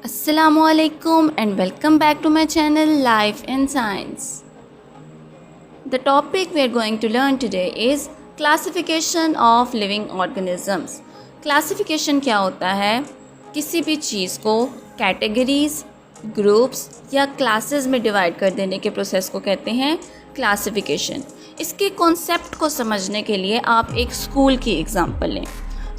Assalamualaikum and welcome back to my channel Life in Science. The topic we are going to learn today is classification of living organisms. Classification क्या होता है? किसी भी चीज़ को categories, groups या classes में divide कर देने के प्रोसेस को कहते हैं क्लासिफिकेशन। इसके कॉन्सेप्ट को समझने के लिए आप एक स्कूल की एग्जांपल लें।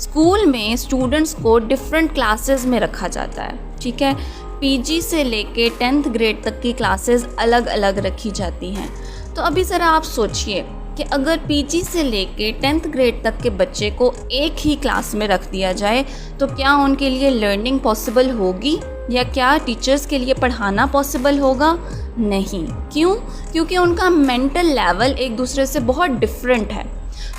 स्कूल में स्टूडेंट्स को डिफरेंट क्लासेस में रखा जाता है, ठीक है। पीजी से लेके 10th ग्रेड तक की क्लासेस अलग अलग रखी जाती हैं। तो अभी ज़रा आप सोचिए कि अगर पीजी से लेके 10th ग्रेड तक के बच्चे को एक ही क्लास में रख दिया जाए तो क्या उनके लिए लर्निंग पॉसिबल होगी या क्या टीचर्स के लिए पढ़ाना पॉसिबल होगा? नहीं। क्यों? क्योंकि उनका मेंटल लेवल एक दूसरे से बहुत डिफरेंट है।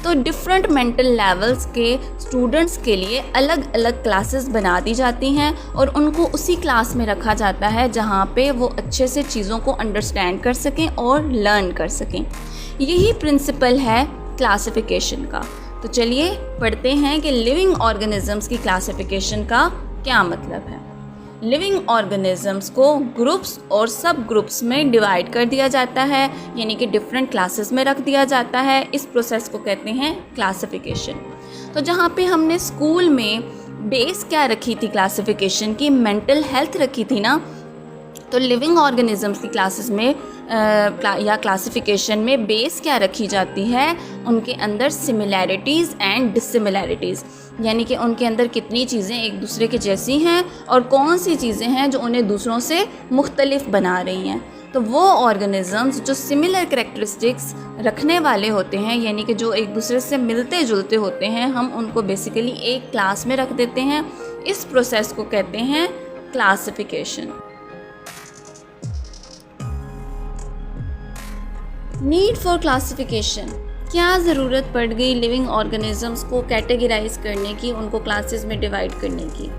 तो डिफरेंट मेंटल लेवल्स के स्टूडेंट्स के लिए अलग अलग क्लासेस बना दी जाती हैं और उनको उसी क्लास में रखा जाता है जहाँ पे वो अच्छे से चीज़ों को अंडरस्टैंड कर सकें और लर्न कर सकें। यही प्रिंसिपल है क्लासिफिकेशन का। तो चलिए पढ़ते हैं कि लिविंग ऑर्गेनिजम्स की क्लासिफिकेशन का क्या मतलब है। लिविंग ऑर्गेनिजम्स को ग्रुप्स और सब ग्रुप्स में डिवाइड कर दिया जाता है, यानी कि डिफरेंट क्लासेस में रख दिया जाता है। इस प्रोसेस को कहते हैं क्लासिफिकेशन। तो जहाँ पे हमने स्कूल में बेस क्या रखी थी क्लासिफिकेशन की, मेंटल हेल्थ रखी थी ना, तो लिविंग ऑर्गेनिजम्स की क्लासेस में या क्लासिफिकेशन में बेस क्या रखी जाती है, उनके अंदर सिमिलैरिटीज़ एंड डिसिमिलैरिटीज़, यानी कि उनके अंदर कितनी चीज़ें एक दूसरे के जैसी हैं और कौन सी चीज़ें हैं जो उन्हें दूसरों से मुख्तलिफ बना रही हैं। तो वो ऑर्गेनिजम्स जो सिमिलर करैक्टरिस्टिक्स रखने वाले होते हैं, यानी कि जो एक दूसरे से मिलते जुलते होते हैं, हम उनको बेसिकली एक क्लास में रख देते हैं। इस प्रोसेस को कहते हैं क्लासिफिकेशन। नीड फॉर क्लासिफिकेशन, क्या ज़रूरत पड़ गई लिविंग ऑर्गेनिजम्स को कैटेगराइज करने की, उनको क्लासेस में डिवाइड करने की,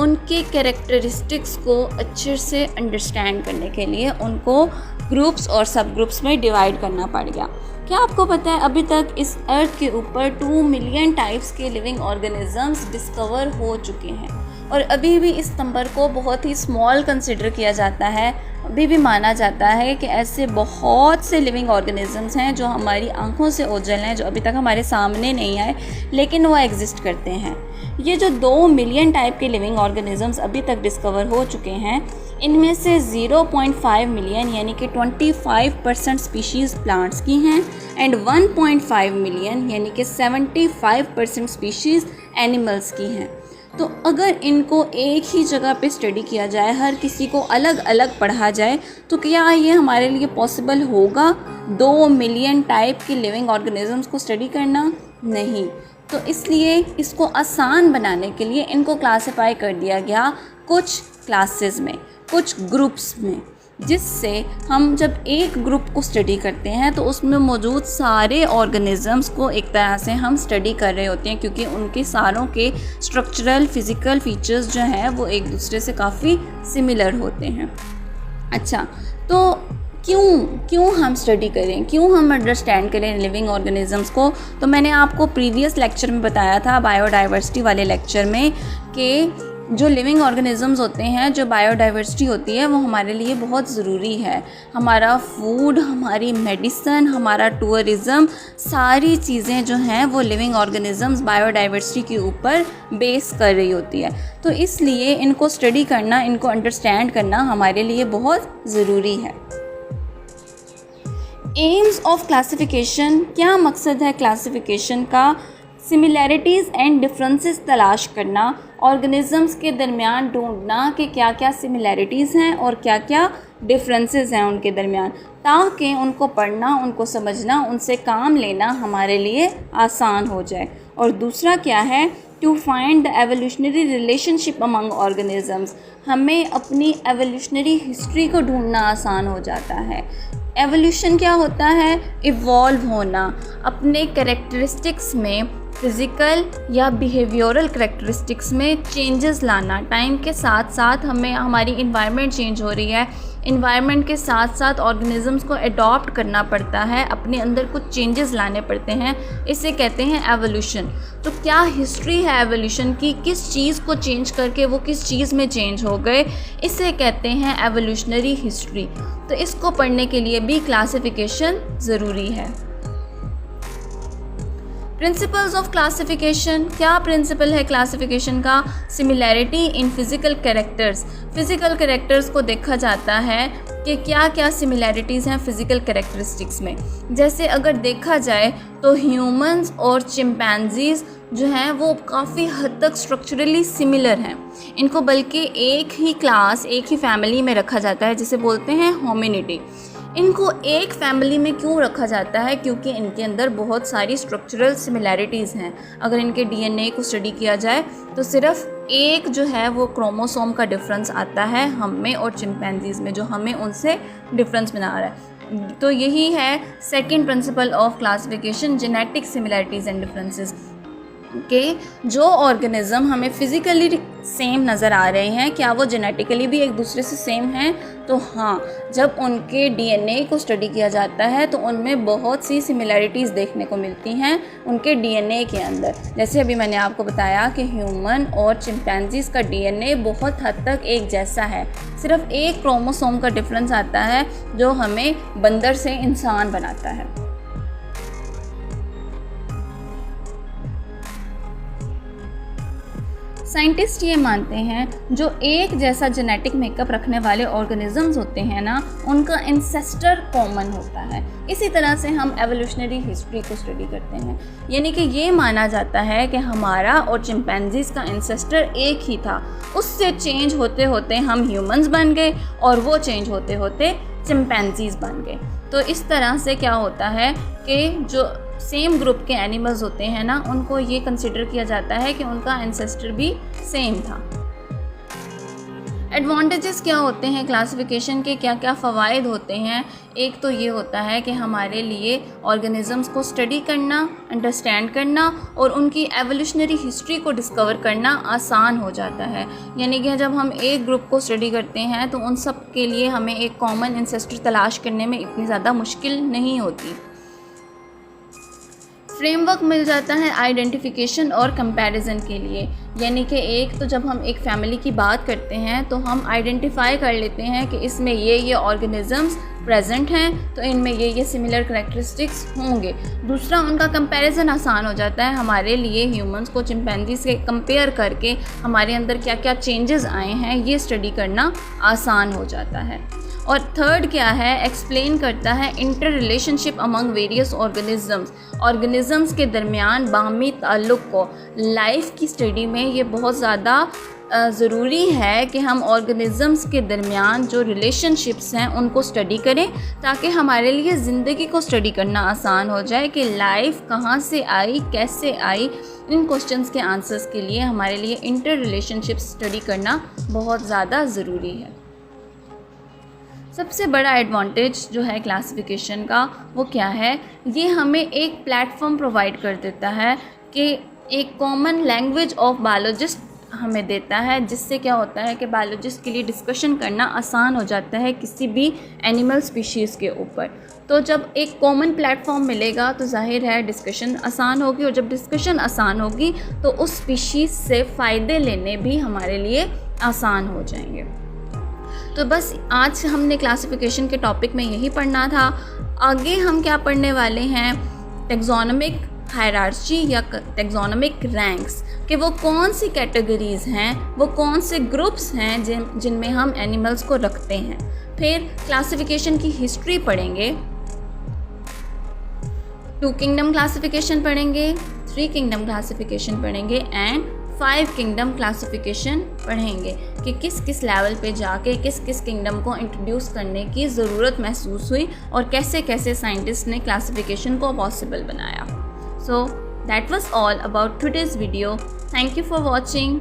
उनके कैरेक्टरिस्टिक्स को अच्छे से अंडरस्टैंड करने के लिए उनको ग्रुप्स और सब ग्रुप्स में डिवाइड करना पड़ गया। क्या आपको पता है अभी तक इस अर्थ के ऊपर 2 मिलियन टाइप्स के लिविंग ऑर्गेनिजम्स डिस्कवर हो चुके हैं और अभी भी इस नंबर को बहुत ही स्मॉल कंसिडर किया जाता है। अभी भी माना जाता है कि ऐसे बहुत से लिविंग ऑर्गेनिजम्स हैं जो हमारी आंखों से ओझल हैं, जो अभी तक हमारे सामने नहीं आए लेकिन वो एग्जिस्ट करते हैं। ये जो 2 मिलियन टाइप के लिविंग ऑर्गेनिजम्स अभी तक डिस्कवर हो चुके हैं, इनमें से 0.5 मिलियन यानी कि 25% स्पीशीज़ प्लांट्स की हैं एंड 1.5 मिलियन यानी कि 75% स्पीशीज़ एनिमल्स की हैं। तो अगर इनको एक ही जगह पे स्टडी किया जाए, हर किसी को अलग अलग पढ़ा जाए, तो क्या ये हमारे लिए पॉसिबल होगा 2 मिलियन टाइप के लिविंग ऑर्गेनिजम्स को स्टडी करना? नहीं। तो इसलिए इसको आसान बनाने के लिए इनको क्लासिफाई कर दिया गया कुछ क्लासेस में, कुछ ग्रुप्स में, जिससे हम जब एक ग्रुप को स्टडी करते हैं तो उसमें मौजूद सारे ऑर्गेनिजम्स को एक तरह से हम स्टडी कर रहे होते हैं, क्योंकि उनके सारों के स्ट्रक्चरल फिज़िकल फीचर्स जो हैं वो एक दूसरे से काफ़ी सिमिलर होते हैं। अच्छा, तो क्यों हम स्टडी करें, क्यों हम अंडरस्टैंड करें लिविंग ऑर्गेनिजम्स को? तो मैंने आपको प्रीवियस लेक्चर में बताया था, बायोडाइवर्सिटी वाले लेक्चर में, कि जो लिविंग ऑर्गेनिजम्स होते हैं, जो बायोडाइवर्सिटी होती है, वो हमारे लिए बहुत ज़रूरी है। हमारा फूड, हमारी मेडिसिन, हमारा टूरिज़म, सारी चीज़ें जो हैं वो लिविंग ऑर्गेनिजम्स बायोडाइवर्सिटी के ऊपर बेस कर रही होती है। तो इसलिए इनको स्टडी करना, इनको अंडरस्टैंड करना हमारे लिए बहुत ज़रूरी है। एम्स ऑफ क्लासिफिकेशन, क्या मकसद है क्लासिफिकेशन का? सिमिलैरिटीज़ एंड डिफरेंसेस तलाश करना, ऑर्गेनिजम्स के दरमियान ढूंढना कि क्या क्या सिमिलैरिटीज़ हैं और क्या क्या डिफरेंसेस हैं उनके दरमियान, ताकि उनको पढ़ना, उनको समझना, उनसे काम लेना हमारे लिए आसान हो जाए। और दूसरा क्या है? To find the evolutionary relationship among organisms, हमें अपनी एवोल्यूशनरी हिस्ट्री को ढूंढना आसान हो जाता है। एवोल्यूशन क्या होता है? इवॉल्व होना, अपने कैरेक्टरिस्टिक्स में, फिज़िकल या बिहेवियरल करैक्टरिस्टिक्स में चेंजेस लाना। टाइम के साथ साथ हमें हमारी इन्वायरमेंट चेंज हो रही है, इन्वायरमेंट के साथ साथ ऑर्गेनिजम्स को अडॉप्ट करना पड़ता है, अपने अंदर कुछ चेंजेस लाने पड़ते हैं, इसे कहते हैं एवोल्यूशन। तो क्या हिस्ट्री है एवोल्यूशन की, किस चीज़ को चेंज करके वो किस चीज़ में चेंज हो गए, इसे कहते हैं एवोल्यूशनरी हिस्ट्री। तो इसको पढ़ने के लिए भी क्लासिफिकेशन ज़रूरी है। प्रिंसिपल्स ऑफ क्लासिफिकेशन, क्या प्रिंसिपल है क्लासिफिकेशन का? सिमिलैरिटी इन फिज़िकल कैरेक्टर्स। फिज़िकल कैरेक्टर्स को देखा जाता है कि क्या क्या सिमिलैरिटीज़ हैं फिज़िकल कैरेक्टरिस्टिक्स में। जैसे अगर देखा जाए तो ह्यूमंस और चिंपैंजीज़ जो हैं वो काफ़ी हद तक स्ट्रक्चरली सिमिलर हैं। इनको बल्कि एक ही क्लास, एक ही फैमिली में रखा जाता है, जिसे बोलते हैं होमिनिडी। इनको एक फैमिली में क्यों रखा जाता है? क्योंकि इनके अंदर बहुत सारी स्ट्रक्चरल सिमिलैरिटीज़ हैं। अगर इनके डीएनए को स्टडी किया जाए तो सिर्फ एक जो है वो क्रोमोसोम का डिफरेंस आता है हम में और चिंपैंजीज़ में, जो हमें उनसे डिफरेंस बना रहा है। तो यही है second principle of classification, genetic similarities and differences. कि जो ऑर्गेनिज़म हमें फ़िज़िकली सेम नज़र आ रहे हैं, क्या वो जेनेटिकली भी एक दूसरे से सेम हैं? तो हाँ, जब उनके डीएनए को स्टडी किया जाता है तो उनमें बहुत सी सिमिलैरिटीज़ देखने को मिलती हैं उनके डीएनए के अंदर। जैसे अभी मैंने आपको बताया कि ह्यूमन और चिंपैंजीज़ का डीएनए बहुत हद तक एक जैसा है, सिर्फ एक क्रोमोसोम का डिफरेंस आता है जो हमें बंदर से इंसान बनाता है। साइंटिस्ट ये मानते हैं जो एक जैसा जेनेटिक मेकअप रखने वाले ऑर्गेनिजम्स होते हैं ना, उनका इंसेस्टर कॉमन होता है। इसी तरह से हम एवोल्यूशनरी हिस्ट्री को स्टडी करते हैं, यानी कि ये माना जाता है कि हमारा और चिंपैंजीज़ का इंसेस्टर एक ही था, उससे चेंज होते होते हम ह्यूमंस बन गए और वो चेंज होते होते चिंपैंजीज़ बन गए। तो इस तरह से क्या होता है कि जो सेम ग्रुप के एनिमल्स होते हैं ना, उनको ये कंसिडर किया जाता है कि उनका एंसेस्टर भी सेम था। एडवांटेजेस क्या होते हैं क्लासिफिकेशन के, क्या क्या फ़वाइद होते हैं? एक तो ये होता है कि हमारे लिए ऑर्गेनिजम्स को स्टडी करना, अंडरस्टैंड करना और उनकी एवोल्यूशनरी हिस्ट्री को डिस्कवर करना आसान हो जाता है। यानी कि जब हम एक ग्रुप को स्टडी करते हैं तो उन सब के लिए हमें एक कॉमन एंसेस्टर तलाश करने में इतनी ज़्यादा मुश्किल नहीं होती। फ्रेमवर्क मिल जाता है आइडेंटिफिकेशन और कंपैरिजन के लिए, यानी कि एक तो जब हम एक फैमिली की बात करते हैं तो हम आइडेंटिफाई कर लेते हैं कि इसमें ये ऑर्गेनिजम्स प्रेजेंट हैं, तो इनमें ये सिमिलर करैक्टरिस्टिक्स होंगे। दूसरा, उनका कंपैरिजन आसान हो जाता है हमारे लिए, ह्यूमंस को चिंपैंजी से कंपेयर करके हमारे अंदर क्या क्या चेंजेस आए हैं ये स्टडी करना आसान हो जाता है। और थर्ड क्या है, एक्सप्लेन करता है inter relationship among various organisms के दरमियान बाहमी ताल्लुक़ को। लाइफ की स्टडी में ये बहुत ज़्यादा ज़रूरी है कि हम ऑर्गेनिजम्स के दरमियान जो रिलेशनशिप्स हैं उनको स्टडी करें, ताकि हमारे लिए ज़िंदगी को स्टडी करना आसान हो जाए कि लाइफ कहाँ से आई, कैसे आई। इन क्वेश्चंस के आंसर्स के लिए हमारे लिए इंटर रिलेशनशिप्स स्टडी करना बहुत ज़्यादा ज़रूरी है। सबसे बड़ा एडवांटेज जो है क्लासिफिकेशन का वो क्या है, ये हमें एक प्लेटफॉर्म प्रोवाइड कर देता है कि एक कॉमन लैंग्वेज ऑफ बायोलॉजिस्ट हमें देता है, जिससे क्या होता है कि बायोलॉजिस्ट के लिए डिस्कशन करना आसान हो जाता है किसी भी एनिमल स्पीशीज़ के ऊपर। तो जब एक कॉमन प्लेटफॉर्म मिलेगा तो जाहिर है डिस्कशन आसान होगी, और जब डिस्कशन आसान होगी तो उस स्पीशीज़ से फ़ायदे लेने भी हमारे लिए आसान हो जाएंगे। तो बस आज हमने क्लासिफिकेशन के टॉपिक में यही पढ़ना था। आगे हम क्या पढ़ने वाले हैं, टेक्सोनोमिक हायरार्ची या टेक्सोनोमिक रैंक्स, कि वो कौन सी कैटेगरीज़ हैं, वो कौन से ग्रुप्स हैं जिनमें हम एनिमल्स को रखते हैं। फिर क्लासिफिकेशन की हिस्ट्री पढ़ेंगे, 2 किंगडम क्लासिफिकेशन पढ़ेंगे, 3 किंगडम क्लासिफिकेशन पढ़ेंगे एंड 5 किंगडम क्लासिफिकेशन पढ़ेंगे कि किस किस लेवल पे जाके किस किस किंगडम को इंट्रोड्यूस करने की ज़रूरत महसूस हुई और कैसे कैसे साइंटिस्ट ने क्लासिफिकेशन को पॉसिबल बनाया। So that was all about today's video. Thank you for watching.